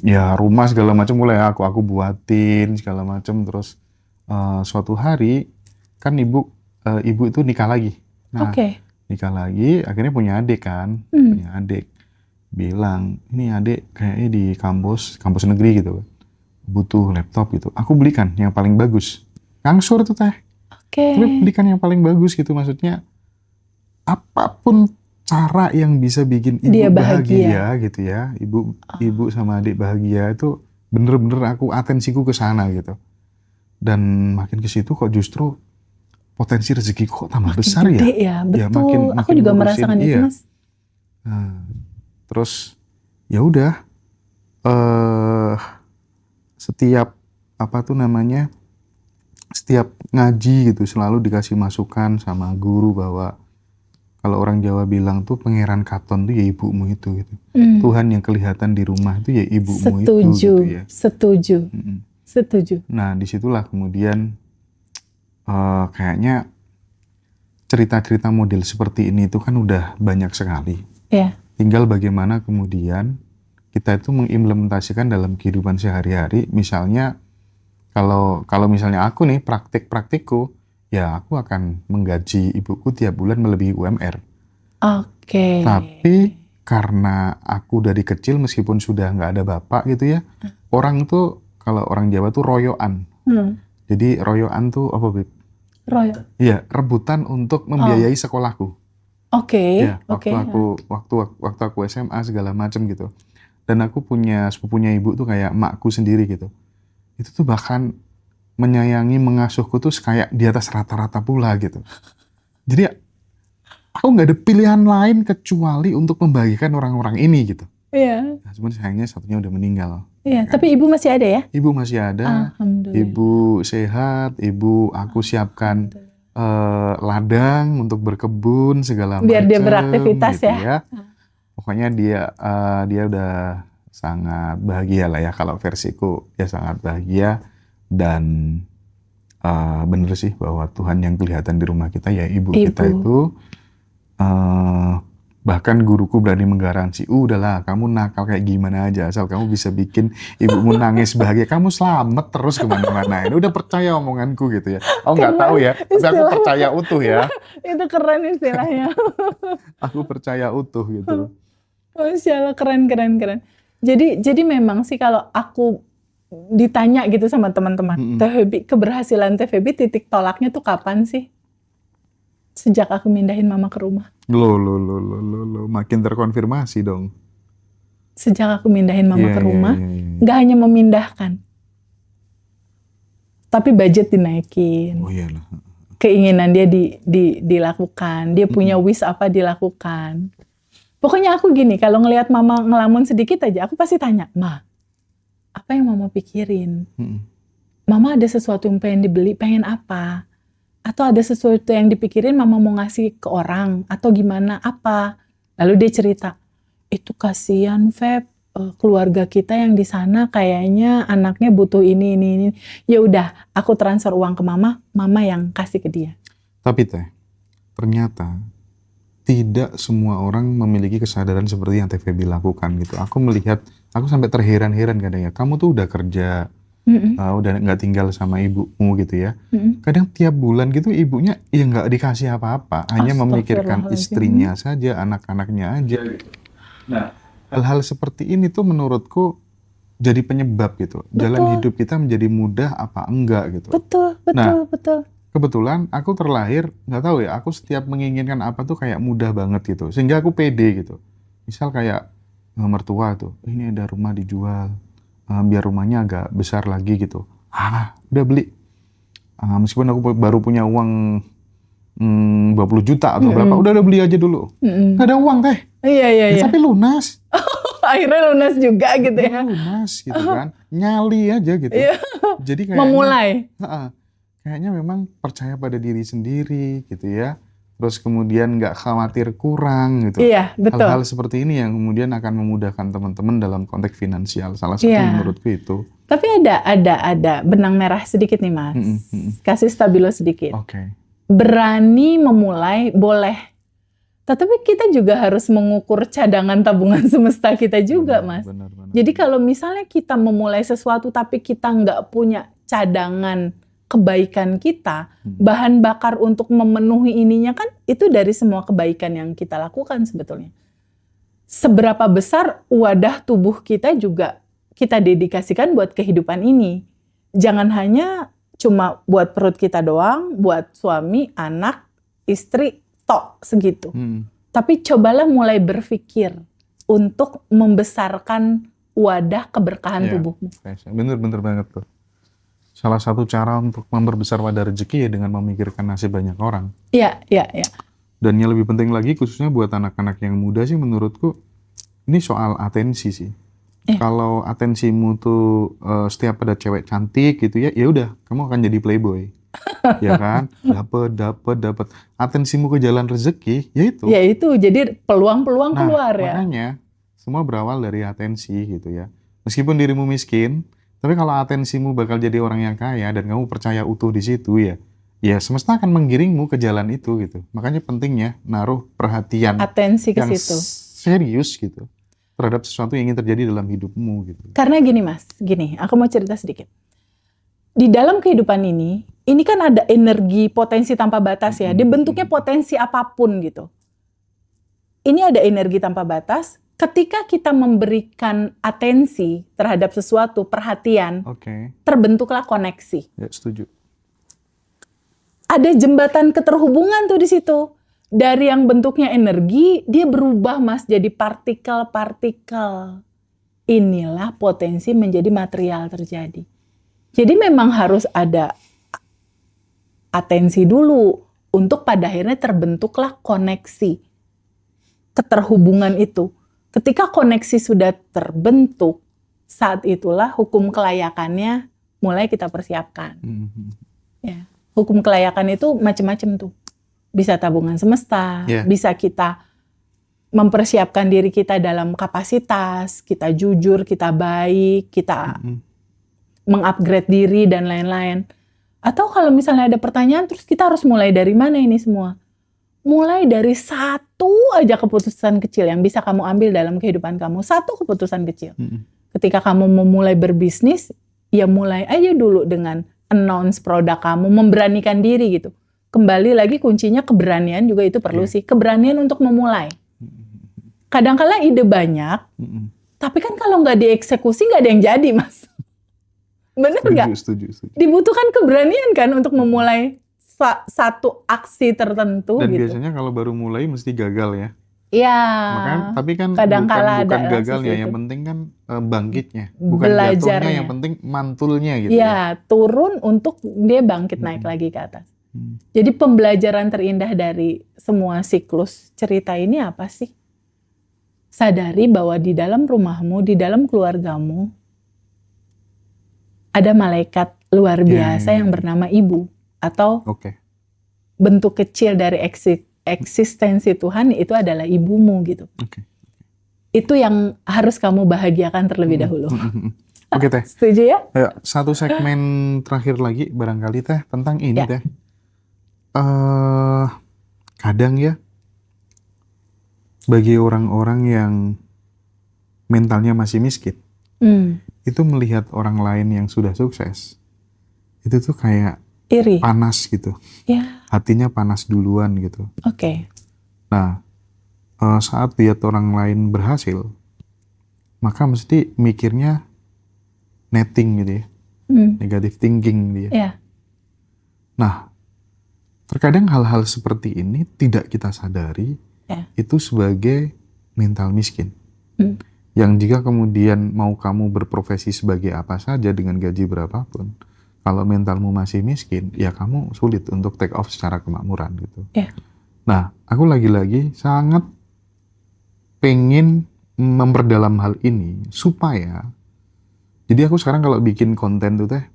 Speaker 2: ya rumah segala macam mulai aku buatin segala macam. Terus suatu hari kan ibu itu nikah lagi. Nah,
Speaker 1: Oke.
Speaker 2: nikah lagi akhirnya punya adik kan. Punya adik. Bilang, ini adik kayaknya di kampus negeri gitu kan. Butuh laptop gitu. Aku belikan yang paling bagus. Ngangsur tuh teh.
Speaker 1: Oke.
Speaker 2: Tapi belikan yang paling bagus gitu. Maksudnya apapun cara yang bisa bikin ibu
Speaker 1: Dia
Speaker 2: bahagia
Speaker 1: bahagia.
Speaker 2: gitu ya. Ibu sama adik bahagia itu bener-bener aku atensiku ke sana gitu. Dan makin ke situ kok justru potensi rezeki kok tambah
Speaker 1: Makin
Speaker 2: besar
Speaker 1: gede
Speaker 2: ya.
Speaker 1: ya,
Speaker 2: Ya
Speaker 1: betul. Aku juga
Speaker 2: ngurusin,
Speaker 1: merasakan itu,
Speaker 2: iya.
Speaker 1: Mas.
Speaker 2: Terus ya udah setiap apa tuh namanya setiap ngaji gitu selalu dikasih masukan sama guru bahwa kalau orang Jawa bilang tuh pangeran katon tuh ya ibumu itu gitu. Tuhan yang kelihatan di rumah itu ya ibumu itu gitu ya.
Speaker 1: Setuju. Setuju.
Speaker 2: Nah disitulah kemudian kayaknya cerita-cerita model seperti ini itu kan udah banyak sekali.
Speaker 1: Iya.
Speaker 2: Tinggal bagaimana kemudian kita itu mengimplementasikan dalam kehidupan sehari-hari. Misalnya kalau misalnya aku nih praktikku, ya aku akan menggaji ibuku tiap bulan melebihi UMR.
Speaker 1: Oke.
Speaker 2: Tapi karena aku dari kecil meskipun sudah nggak ada bapak gitu ya, orang tuh kalau orang Jawa tuh royoan. Jadi royoan tuh apa, Beb?
Speaker 1: Roy.
Speaker 2: Iya, rebutan untuk membiayai sekolahku.
Speaker 1: Oke.
Speaker 2: Ya, waktu aku SMA segala macam gitu. Dan aku punya sepupunya ibu tuh kayak emakku sendiri gitu. Itu tuh bahkan menyayangi, mengasuhku tuh kayak di atas rata-rata pula gitu. Jadi aku nggak ada pilihan lain kecuali untuk membagikan orang-orang ini gitu.
Speaker 1: Iya.
Speaker 2: Nah, cuman sayangnya satunya udah meninggal.
Speaker 1: Iya, tapi ibu masih ada ya?
Speaker 2: Ibu masih ada,
Speaker 1: Alhamdulillah.
Speaker 2: ibu sehat, ibu aku siapkan ladang untuk berkebun segala macam.
Speaker 1: Biar dia beraktivitas
Speaker 2: gitu
Speaker 1: ya.
Speaker 2: Pokoknya dia udah sangat bahagia lah ya, kalau versiku dia sangat bahagia. Dan bener sih bahwa Tuhan yang kelihatan di rumah kita ya ibu. Kita itu bahkan guruku berani menggaransi, udahlah kamu nakal kayak gimana aja asal kamu bisa bikin ibumu nangis bahagia, kamu selamat terus kemana-mana. Ini udah percaya omonganku gitu ya. Aku nggak tahu ya, tapi aku percaya utuh ya.
Speaker 1: Itu keren istilahnya.
Speaker 2: Aku percaya utuh gitu.
Speaker 1: Masya Allah, keren. Jadi memang sih kalau aku ditanya gitu sama teman-teman, Teh Feby, keberhasilan Teh Feby titik tolaknya tuh kapan sih? Sejak aku mindahin mama ke rumah.
Speaker 2: Lo, makin terkonfirmasi dong.
Speaker 1: Sejak aku mindahin mama ke rumah,
Speaker 2: Iya.
Speaker 1: nggak hanya memindahkan, tapi budget dinaikin.
Speaker 2: Oh iyalah.
Speaker 1: Keinginan dia dilakukan, dia punya wish apa dilakukan. Pokoknya aku gini, kalau ngelihat mama ngelamun sedikit aja, aku pasti tanya, Ma, apa yang mama pikirin? Mama ada sesuatu yang pengen dibeli, pengen apa? Atau ada sesuatu yang dipikirin mama mau ngasih ke orang, atau gimana, apa? Lalu dia cerita, itu kasihan Feb, keluarga kita yang di sana kayaknya anaknya butuh ini. Ya udah, aku transfer uang ke mama yang kasih ke dia.
Speaker 2: Tapi Teh, ternyata tidak semua orang memiliki kesadaran seperti yang Teh Feby lakukan gitu. Aku melihat, aku sampai terheran-heran kadang ya. Kamu tuh udah kerja, udah nggak tinggal sama ibumu gitu ya. Kadang tiap bulan gitu ibunya ya nggak dikasih apa-apa, hanya memikirkan istrinya saja, anak-anaknya aja gitu. Nah, hal-hal seperti ini tuh menurutku jadi penyebab gitu. Jalan hidup kita menjadi mudah apa enggak gitu.
Speaker 1: Betul.
Speaker 2: Kebetulan aku terlahir, nggak tahu ya, aku setiap menginginkan apa tuh kayak mudah banget gitu. Sehingga aku pede gitu. Misal kayak mertua tuh, ini ada rumah dijual, biar rumahnya agak besar lagi gitu. Udah beli. Meskipun aku baru punya uang 20 juta atau berapa, udah beli aja dulu. Nggak ada uang Teh.
Speaker 1: Iya.
Speaker 2: Tapi lunas.
Speaker 1: Akhirnya lunas juga gitu ya.
Speaker 2: Lunas gitu kan. Nyali aja gitu. Jadi kayaknya,
Speaker 1: memulai.
Speaker 2: Kayaknya memang percaya pada diri sendiri gitu ya. Terus kemudian nggak khawatir kurang gitu.
Speaker 1: Iya, betul.
Speaker 2: Hal-hal seperti ini yang kemudian akan memudahkan teman-teman dalam konteks finansial. Salah satu menurutku itu.
Speaker 1: Tapi ada benang merah sedikit nih Mas. Kasih stabilo sedikit.
Speaker 2: Oke.
Speaker 1: Berani memulai boleh. Tetapi kita juga harus mengukur cadangan tabungan semesta kita juga, Mas.
Speaker 2: Benar.
Speaker 1: Jadi kalau misalnya kita memulai sesuatu tapi kita nggak punya cadangan kebaikan kita, bahan bakar untuk memenuhi ininya kan itu dari semua kebaikan yang kita lakukan sebetulnya. Seberapa besar wadah tubuh kita juga kita dedikasikan buat kehidupan ini. Jangan hanya cuma buat perut kita doang, buat suami, anak, istri, tok segitu. Tapi cobalah mulai berpikir untuk membesarkan wadah keberkahan tubuhmu.
Speaker 2: Bener banget tuh. Salah satu cara untuk memperbesar wadah rezeki ya dengan memikirkan nasib banyak orang.
Speaker 1: Iya.
Speaker 2: Dan yang lebih penting lagi khususnya buat anak-anak yang muda sih menurutku ini soal atensi sih. Kalau atensimu tuh setiap ada cewek cantik gitu ya udah kamu akan jadi playboy. Ya kan? Dapat atensimu ke jalan rezeki ya itu
Speaker 1: jadi peluang-peluang keluar ya.
Speaker 2: Makanya semua berawal dari atensi gitu ya. Meskipun dirimu miskin, tapi kalau atensimu bakal jadi orang yang kaya dan kamu percaya utuh di situ ya semesta akan menggiringmu ke jalan itu gitu. Makanya pentingnya naruh perhatian
Speaker 1: atensi ke
Speaker 2: yang
Speaker 1: situ.
Speaker 2: Serius gitu terhadap sesuatu yang ingin terjadi dalam hidupmu gitu.
Speaker 1: Karena gini Mas, aku mau cerita sedikit. Di dalam kehidupan ini kan ada energi potensi tanpa batas ya. Dia bentuknya potensi apapun gitu. Ini ada energi tanpa batas. Ketika kita memberikan atensi terhadap sesuatu, perhatian, terbentuklah koneksi.
Speaker 2: Ya, setuju.
Speaker 1: Ada jembatan keterhubungan tuh di situ. Dari yang bentuknya energi, dia berubah Mas jadi partikel-partikel. Inilah potensi menjadi material terjadi. Jadi memang harus ada atensi dulu untuk pada akhirnya terbentuklah koneksi. Keterhubungan itu. Ketika koneksi sudah terbentuk, saat itulah hukum kelayakannya mulai kita persiapkan. Ya. Hukum kelayakan itu macam-macam tuh. Bisa tabungan semesta, bisa kita mempersiapkan diri kita dalam kapasitas, kita jujur, kita baik, kita mengupgrade diri dan lain-lain. Atau kalau misalnya ada pertanyaan, terus kita harus mulai dari mana ini semua? Mulai dari satu aja keputusan kecil yang bisa kamu ambil dalam kehidupan kamu. Satu keputusan kecil. Ketika kamu memulai berbisnis, ya mulai aja dulu dengan announce produk kamu, memberanikan diri gitu. Kembali lagi kuncinya keberanian juga itu perlu sih. Keberanian untuk memulai. Kadang-kala ide banyak, tapi kan kalau nggak dieksekusi nggak ada yang jadi Mas. Bener nggak?
Speaker 2: Setuju.
Speaker 1: Dibutuhkan keberanian kan untuk memulai satu aksi tertentu
Speaker 2: Dan
Speaker 1: gitu.
Speaker 2: biasanya kalau baru mulai mesti gagal ya.
Speaker 1: Iya.
Speaker 2: Makanya, tapi kan
Speaker 1: Kadangkala
Speaker 2: bukan
Speaker 1: ada
Speaker 2: gagalnya,
Speaker 1: sisi
Speaker 2: yang
Speaker 1: itu.
Speaker 2: penting kan bangkitnya, bukan jatuhnya,
Speaker 1: Belajarnya.
Speaker 2: yang penting mantulnya gitu ya.
Speaker 1: Ya, turun untuk dia bangkit naik lagi ke atas. Jadi pembelajaran terindah dari semua siklus cerita ini apa sih? Sadari bahwa di dalam rumahmu, di dalam keluargamu, ada malaikat luar biasa yang bernama ibu. Atau bentuk kecil dari eksistensi Tuhan itu adalah ibumu gitu. Itu yang harus kamu bahagiakan terlebih dahulu.
Speaker 2: Oke Teh.
Speaker 1: Setuju ya?
Speaker 2: Ayo, satu segmen terakhir lagi barangkali Teh tentang ini Teh. Kadang ya bagi orang-orang yang mentalnya masih miskin, itu melihat orang lain yang sudah sukses, itu tuh kayak
Speaker 1: iri,
Speaker 2: panas gitu. Hatinya panas duluan gitu. Nah, saat lihat orang lain berhasil, maka mesti mikirnya netting gitu ya, negative thinking dia. Nah, terkadang hal-hal seperti ini tidak kita sadari itu sebagai mental miskin. Yang jika kemudian mau kamu berprofesi sebagai apa saja dengan gaji berapapun, kalau mentalmu masih miskin, ya kamu sulit untuk take off secara kemakmuran gitu. Nah, aku lagi-lagi sangat pengen memperdalam hal ini supaya, jadi aku sekarang kalau bikin konten tuh Teh,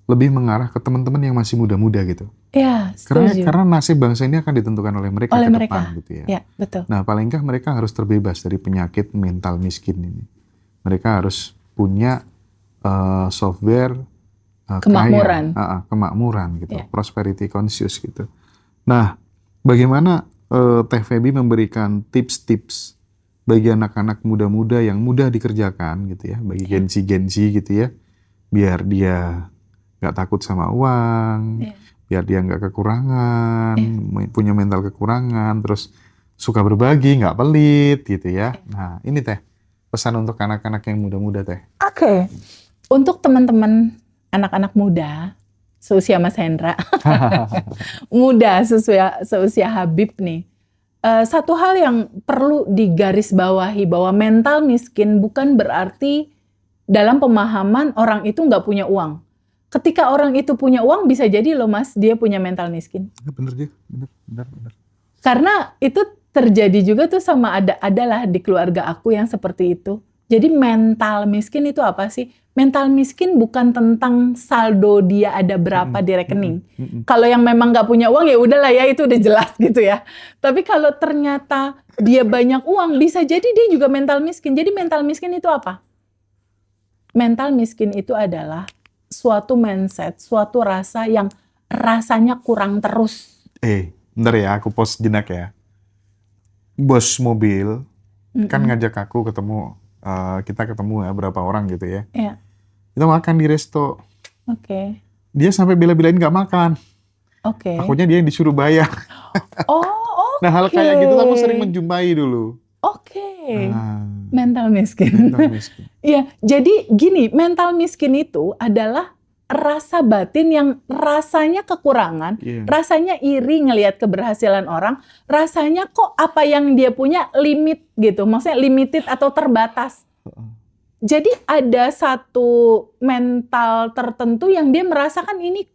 Speaker 2: lebih mengarah ke teman-teman yang masih muda-muda gitu. Karena nasib bangsa ini akan ditentukan oleh mereka ke depan gitu ya.
Speaker 1: Betul.
Speaker 2: Nah, paling nggak mereka harus terbebas dari penyakit mental miskin ini. Mereka harus punya software
Speaker 1: kemakmuran.
Speaker 2: Kemakmuran gitu, prosperity conscious gitu. Nah, bagaimana Teh Feby memberikan tips-tips bagi anak-anak muda-muda yang mudah dikerjakan gitu ya, bagi gensi-gensi gitu ya, biar dia nggak takut sama uang, biar dia nggak kekurangan, punya mental kekurangan, terus suka berbagi, nggak pelit gitu ya. Nah, ini Teh, pesan untuk anak-anak yang muda-muda Teh.
Speaker 1: Untuk teman-teman anak-anak muda, seusia Mas Hendra, muda seusia Habib nih, satu hal yang perlu digarisbawahi bahwa mental miskin bukan berarti dalam pemahaman orang itu nggak punya uang. Ketika orang itu punya uang, bisa jadi loh Mas, dia punya mental miskin.
Speaker 2: Bener.
Speaker 1: Karena itu terjadi juga tuh sama adalah di keluarga aku yang seperti itu. Jadi mental miskin itu apa sih? Mental miskin bukan tentang saldo dia ada berapa di rekening. Kalau yang memang nggak punya uang ya udahlah ya, itu udah jelas gitu ya. Tapi kalau ternyata dia banyak uang, bisa jadi dia juga mental miskin. Jadi mental miskin itu apa? Mental miskin itu adalah suatu mindset, suatu rasa yang rasanya kurang terus.
Speaker 2: Bentar ya, aku pause jenak ya. Bos mobil kan ngajak aku ketemu, kita ketemu ya berapa orang gitu ya. Kita makan di resto. Dia sampai bela-belain nggak makan. Takutnya dia yang disuruh bayar. Nah, hal kayak gitu aku sering menjumpai dulu.
Speaker 1: Mental miskin. Iya, jadi gini, mental miskin itu adalah rasa batin yang rasanya kekurangan, rasanya iri ngelihat keberhasilan orang, rasanya kok apa yang dia punya limit gitu, maksudnya limited atau terbatas. Jadi ada satu mental tertentu yang dia merasakan ini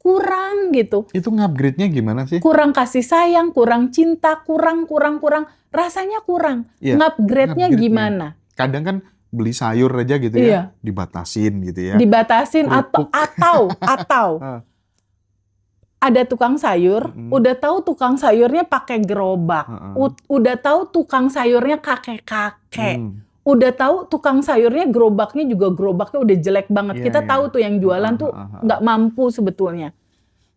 Speaker 1: kurang gitu.
Speaker 2: Itu ngupgrade-nya gimana sih?
Speaker 1: Kurang kasih sayang, kurang cinta, kurang. Rasanya kurang. Ngupgrade-nya gimana?
Speaker 2: Kadang kan beli sayur aja gitu ya, dibatasin gitu ya.
Speaker 1: Dibatasin atau ada tukang sayur, udah tahu tukang sayurnya pakai gerobak, udah tahu tukang sayurnya kakek-kakek. Udah tahu tukang sayurnya gerobaknya udah jelek banget. Kita tahu tuh yang jualan tuh nggak mampu sebetulnya.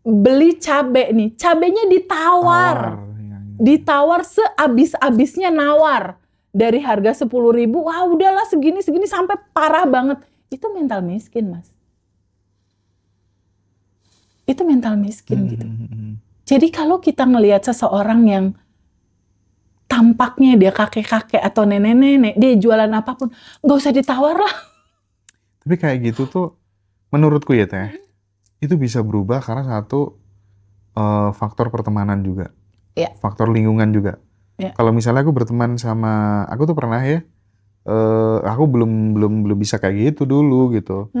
Speaker 1: Beli cabe nih, cabenya ditawar seabis-abisnya nawar. Dari harga 10.000, wah udahlah segini sampai parah banget. Itu mental miskin Mas. Itu mental miskin gitu. Jadi kalau kita ngelihat seseorang yang tampaknya dia kakek-kakek atau nenek-nenek, dia jualan apapun, nggak usah ditawar lah.
Speaker 2: Tapi kayak gitu tuh menurutku ya Teh, itu bisa berubah karena satu faktor pertemanan juga,
Speaker 1: Iya.
Speaker 2: faktor lingkungan juga.
Speaker 1: Iya.
Speaker 2: Kalau misalnya aku berteman sama, aku tuh pernah ya, aku belum bisa kayak gitu dulu gitu.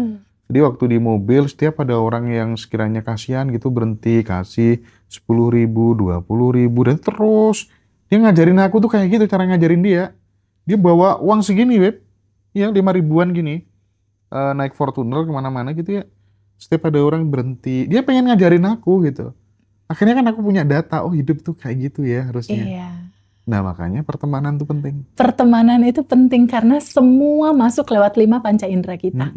Speaker 2: Jadi waktu di mobil setiap ada orang yang sekiranya kasihan gitu berhenti kasih 10.000, 20.000 dan terus dia ngajarin aku tuh kayak gitu cara ngajarin dia. Dia bawa uang segini, Beb. Ya 5.000-an gini. Naik Fortuner kemana-mana gitu ya. Setiap ada orang berhenti, dia pengen ngajarin aku gitu. Akhirnya kan aku punya data, oh hidup tuh kayak gitu ya harusnya.
Speaker 1: Iya.
Speaker 2: Nah makanya pertemanan tuh penting.
Speaker 1: Pertemanan itu penting karena semua masuk lewat 5 panca indera kita.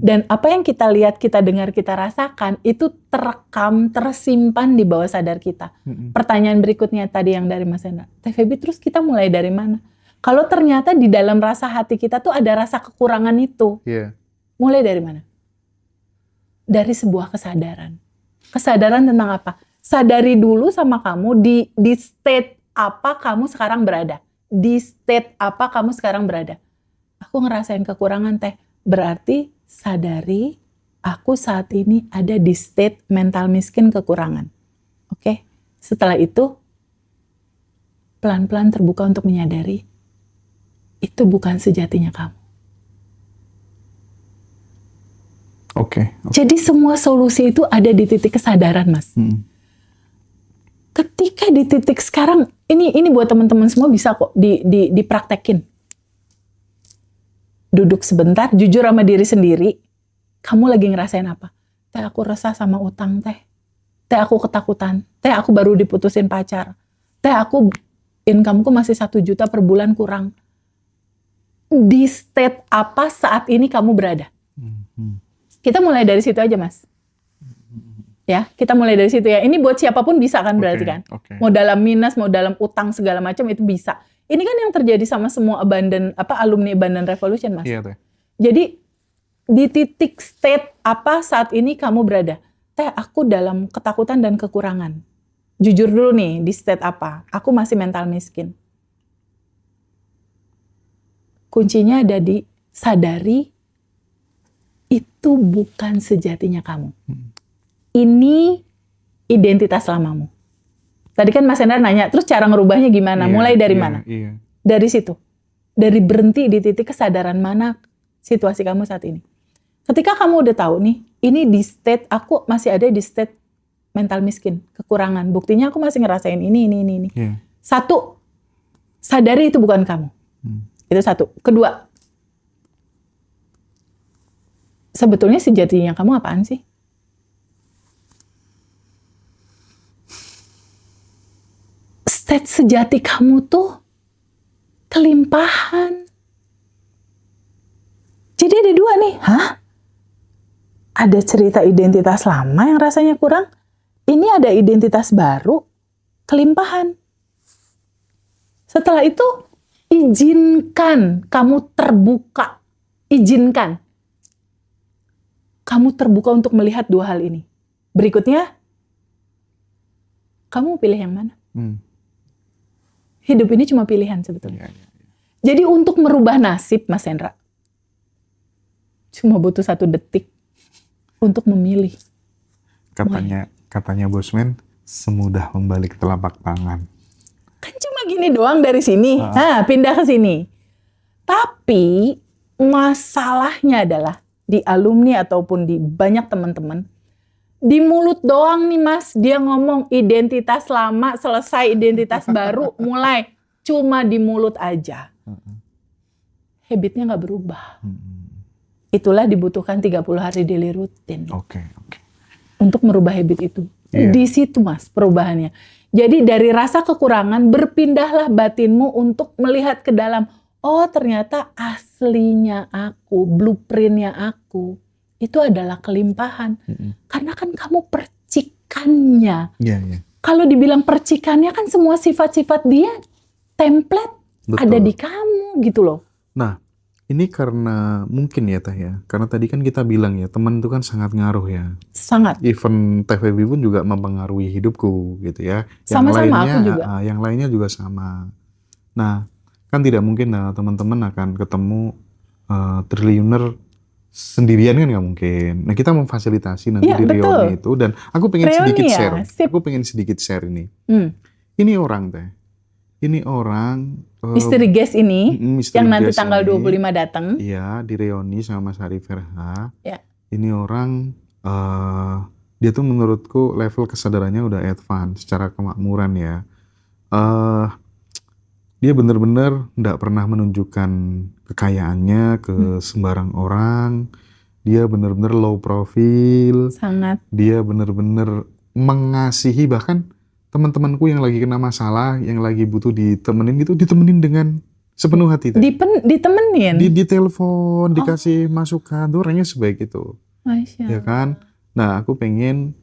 Speaker 1: Dan apa yang kita lihat, kita dengar, kita rasakan itu terekam, tersimpan di bawah sadar kita. Pertanyaan berikutnya tadi yang dari Mas Hendra, Teh Feby, terus kita mulai dari mana? Kalau ternyata di dalam rasa hati kita tuh ada rasa kekurangan itu, mulai dari mana? Dari sebuah kesadaran. Kesadaran tentang apa? Sadari dulu sama kamu di state apa kamu sekarang berada. Di state apa kamu sekarang berada. Aku ngerasain kekurangan Teh. Berarti sadari aku saat ini ada di state mental miskin kekurangan. Oke? Setelah itu pelan-pelan terbuka untuk menyadari itu bukan sejatinya kamu.
Speaker 2: Oke.
Speaker 1: Jadi semua solusi itu ada di titik kesadaran, Mas. Ketika di titik sekarang, ini buat teman-teman semua bisa kok dipraktekin. Duduk sebentar, jujur sama diri sendiri. Kamu lagi ngerasain apa? Teh, aku resah sama utang, Teh. Teh, aku ketakutan. Teh, aku baru diputusin pacar. Teh, aku income-ku masih 1 juta per bulan kurang. Di state apa saat ini kamu berada? Kita mulai dari situ aja, Mas. Ya, kita mulai dari situ ya. Ini buat siapapun bisa kan berarti kan? Mau dalam minus, mau dalam utang segala macam itu bisa. Ini kan yang terjadi sama semua alumni Abundant Revolution, Mas.
Speaker 2: Iya, Teh.
Speaker 1: Jadi di titik state apa saat ini kamu berada? Teh, aku dalam ketakutan dan kekurangan. Jujur dulu nih, di state apa? Aku masih mental miskin. Kuncinya ada di sadari itu bukan sejatinya kamu. Ini identitas lamamu. Tadi kan Mas Hendra nanya, terus cara ngerubahnya gimana? Mulai dari mana? Dari situ. Dari berhenti di titik kesadaran mana situasi kamu saat ini. Ketika kamu udah tahu nih, ini di state, aku masih ada di state mental miskin, kekurangan. Buktinya aku masih ngerasain ini. Satu, sadari itu bukan kamu. Itu satu. Kedua, sebetulnya sejatinya kamu apaan sih? State sejati kamu tuh kelimpahan. Jadi ada 2 nih. Hah? Ada cerita identitas lama yang rasanya kurang. Ini ada identitas baru, kelimpahan. Setelah itu, izinkan kamu terbuka. Izinkan kamu terbuka untuk melihat 2 hal ini. Berikutnya, kamu pilih yang mana? Hidup ini cuma pilihan sebetulnya. Jadi untuk merubah nasib, Mas Hendra, cuma butuh 1 detik untuk memilih.
Speaker 2: Katanya Bosman, semudah membalik telapak tangan.
Speaker 1: Kan cuma gini doang dari sini. Nah, pindah ke sini. Tapi masalahnya adalah di alumni ataupun di banyak teman-teman, di mulut doang nih Mas, dia ngomong identitas lama selesai, identitas baru mulai. Cuma di mulut aja. Habitnya nggak berubah. Itulah dibutuhkan 30 hari daily rutin. Untuk merubah habit itu. Di situ Mas perubahannya. Jadi dari rasa kekurangan berpindahlah batinmu untuk melihat ke dalam. Oh ternyata aslinya aku, blueprintnya aku. Itu adalah kelimpahan. Karena kan kamu percikannya. Kalau dibilang percikannya kan semua sifat-sifat dia template. Betul. Ada di kamu gitu loh.
Speaker 2: Nah ini karena mungkin ya Teh ya. Karena tadi kan kita bilang ya teman itu kan sangat ngaruh ya.
Speaker 1: Sangat.
Speaker 2: Even Teh Feby pun juga mempengaruhi hidupku gitu ya.
Speaker 1: Sama-sama aku juga.
Speaker 2: Yang lainnya juga sama. Nah kan tidak mungkin teman-teman akan ketemu triliuner sendirian kan nggak mungkin. Nah kita memfasilitasi nanti
Speaker 1: Iya,
Speaker 2: di reuni
Speaker 1: betul.
Speaker 2: itu, dan aku pengen
Speaker 1: Reuni
Speaker 2: sedikit
Speaker 1: ya,
Speaker 2: share.
Speaker 1: sip.
Speaker 2: Aku pengen sedikit share ini.
Speaker 1: Hmm.
Speaker 2: Ini orang teh. Ini orang
Speaker 1: Misteri guest ini
Speaker 2: misteri
Speaker 1: yang nanti
Speaker 2: guest
Speaker 1: tanggal
Speaker 2: ini,
Speaker 1: 25 datang.
Speaker 2: iya, di reuni sama Mas Arif RH.
Speaker 1: Ya.
Speaker 2: Ini orang dia tuh menurutku level kesadarannya udah advance secara kemakmuran ya. Dia bener-bener nggak pernah menunjukkan kekayaannya ke sembarang orang. Dia bener-bener low profile.
Speaker 1: Sangat.
Speaker 2: Dia bener-bener mengasihi, bahkan teman-temanku yang lagi kena masalah, yang lagi butuh ditemenin gitu, ditemenin dengan sepenuh hati.
Speaker 1: Ditemenin?
Speaker 2: Di telepon, dikasih masukan, tuh orangnya sebaik itu.
Speaker 1: Masya
Speaker 2: Ya kan? Nah, aku pengen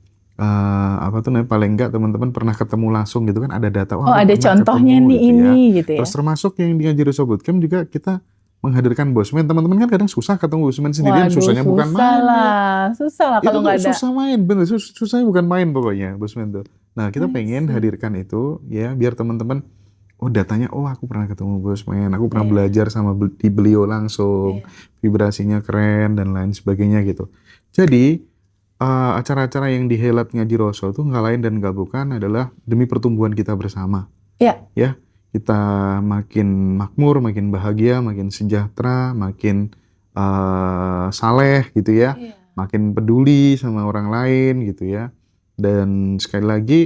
Speaker 2: paling enggak teman-teman pernah ketemu langsung gitu kan, ada data.
Speaker 1: Oh, ada contohnya nih
Speaker 2: gitu
Speaker 1: ini
Speaker 2: ya.
Speaker 1: gitu ya.
Speaker 2: Terus termasuk yang di Ngajiro Sobat Camp juga kita menghadirkan bosman. Teman-teman kan kadang susah ketemu bosman sendirian.
Speaker 1: Waduh,
Speaker 2: susahnya bukan main.
Speaker 1: Susah lah kalau nggak ada.
Speaker 2: Susah main, bener. Susahnya bukan main pokoknya bosman tuh. Nah, kita pengen hadirkan itu ya, biar teman-teman datanya, aku pernah ketemu bosman, aku pernah belajar sama di beliau langsung, vibrasinya keren dan lain sebagainya gitu. Jadi acara-acara yang di Highlight Ngaji Roso tuh nggak lain dan nggak bukan adalah demi pertumbuhan kita bersama.
Speaker 1: Iya.
Speaker 2: Ya, kita makin makmur, makin bahagia, makin sejahtera, makin saleh gitu ya, makin peduli sama orang lain gitu ya. Dan sekali lagi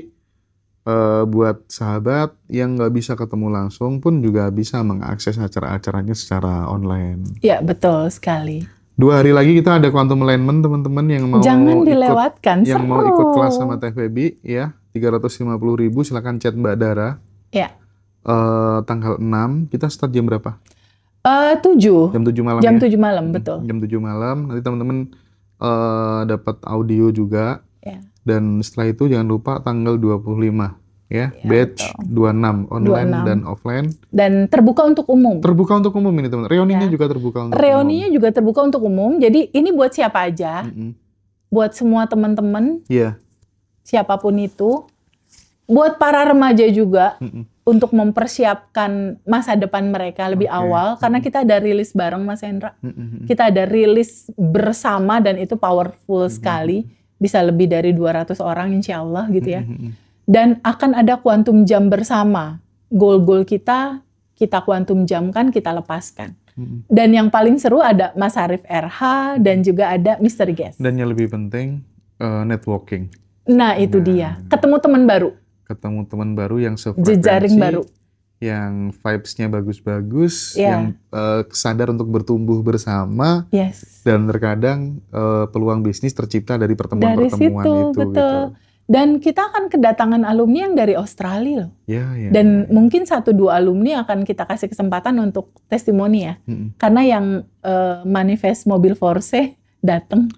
Speaker 2: buat sahabat yang nggak bisa ketemu langsung pun juga bisa mengakses acara-acaranya secara online.
Speaker 1: Iya, betul sekali.
Speaker 2: 2 hari lagi kita ada Quantum Alignment, teman-teman yang mau
Speaker 1: dilewatkan,
Speaker 2: yang mau ikut kelas sama Teh Febi ya, 350.000, silakan chat Mbak Dara.
Speaker 1: Ya.
Speaker 2: Tanggal 6 kita start jam berapa?
Speaker 1: 7.
Speaker 2: Jam 7 malam
Speaker 1: Jam
Speaker 2: ya?
Speaker 1: 7 malam, betul.
Speaker 2: Jam 7 malam, nanti teman-teman dapat audio juga.
Speaker 1: Ya.
Speaker 2: Dan setelah itu jangan lupa tanggal 25 ya, batch 26 online 26. Dan offline.
Speaker 1: Dan terbuka untuk umum.
Speaker 2: Terbuka untuk umum ini teman. Reuninya juga terbuka untuk
Speaker 1: Reuninya juga terbuka untuk umum. Jadi ini buat siapa aja. Buat semua teman-teman.
Speaker 2: Iya.
Speaker 1: Siapapun itu. Buat para remaja juga. Untuk mempersiapkan masa depan mereka lebih awal. Karena kita ada rilis bareng Mas Hendra. Kita ada rilis bersama dan itu powerful sekali. Bisa lebih dari 200 orang insya Allah gitu ya. Dan akan ada quantum jam bersama. Goal-goal kita quantum jamkan, kita lepaskan. Dan yang paling seru ada Mas Arif RH dan juga ada Mr. Guest.
Speaker 2: Dan yang lebih penting, networking.
Speaker 1: Nah itu dia, ketemu teman baru.
Speaker 2: Ketemu teman baru yang sefrekuensi.
Speaker 1: Jejaring baru.
Speaker 2: Yang vibes-nya bagus-bagus, yang sadar untuk bertumbuh bersama.
Speaker 1: Yes.
Speaker 2: Dan terkadang peluang bisnis tercipta dari pertemuan-pertemuan itu.
Speaker 1: Betul.
Speaker 2: Gitu.
Speaker 1: Dan kita akan kedatangan alumni yang dari Australia loh.
Speaker 2: Ya,
Speaker 1: dan mungkin 1-2 alumni akan kita kasih kesempatan untuk testimoni ya. Karena yang manifest mobil Force datang.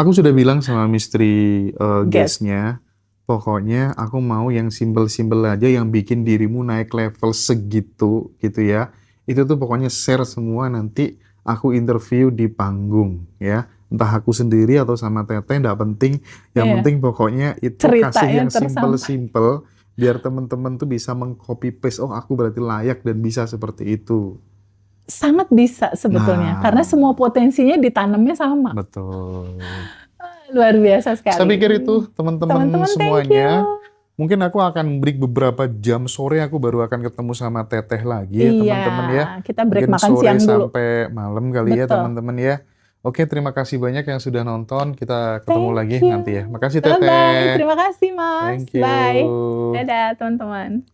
Speaker 2: Aku sudah bilang sama misteri guest-nya, pokoknya aku mau yang simple-simple aja, yang bikin dirimu naik level segitu gitu ya. Itu tuh pokoknya share semua, nanti aku interview di panggung ya. Entah aku sendiri atau sama Teteh, enggak penting. Yang penting pokoknya itu
Speaker 1: cerita
Speaker 2: kasih yang simple-simple biar teman-teman tuh bisa meng-copy paste. Oh, aku berarti layak dan bisa seperti itu.
Speaker 1: Sangat bisa sebetulnya. Karena semua potensinya ditanamnya sama.
Speaker 2: Betul.
Speaker 1: Luar biasa sekali.
Speaker 2: Saya pikir itu teman-teman semuanya. Mungkin aku akan break beberapa jam, sore aku baru akan ketemu sama Teteh lagi ya teman-teman ya.
Speaker 1: Kita break
Speaker 2: mungkin
Speaker 1: makan siang dulu.
Speaker 2: Sampai malam kali ya teman-teman ya. Oke, terima kasih banyak yang sudah nonton. Kita ketemu lagi nanti ya. Makasih Teteh.
Speaker 1: Bye-bye. Terima kasih Mas.
Speaker 2: Thank you.
Speaker 1: Bye. Dadah teman-teman.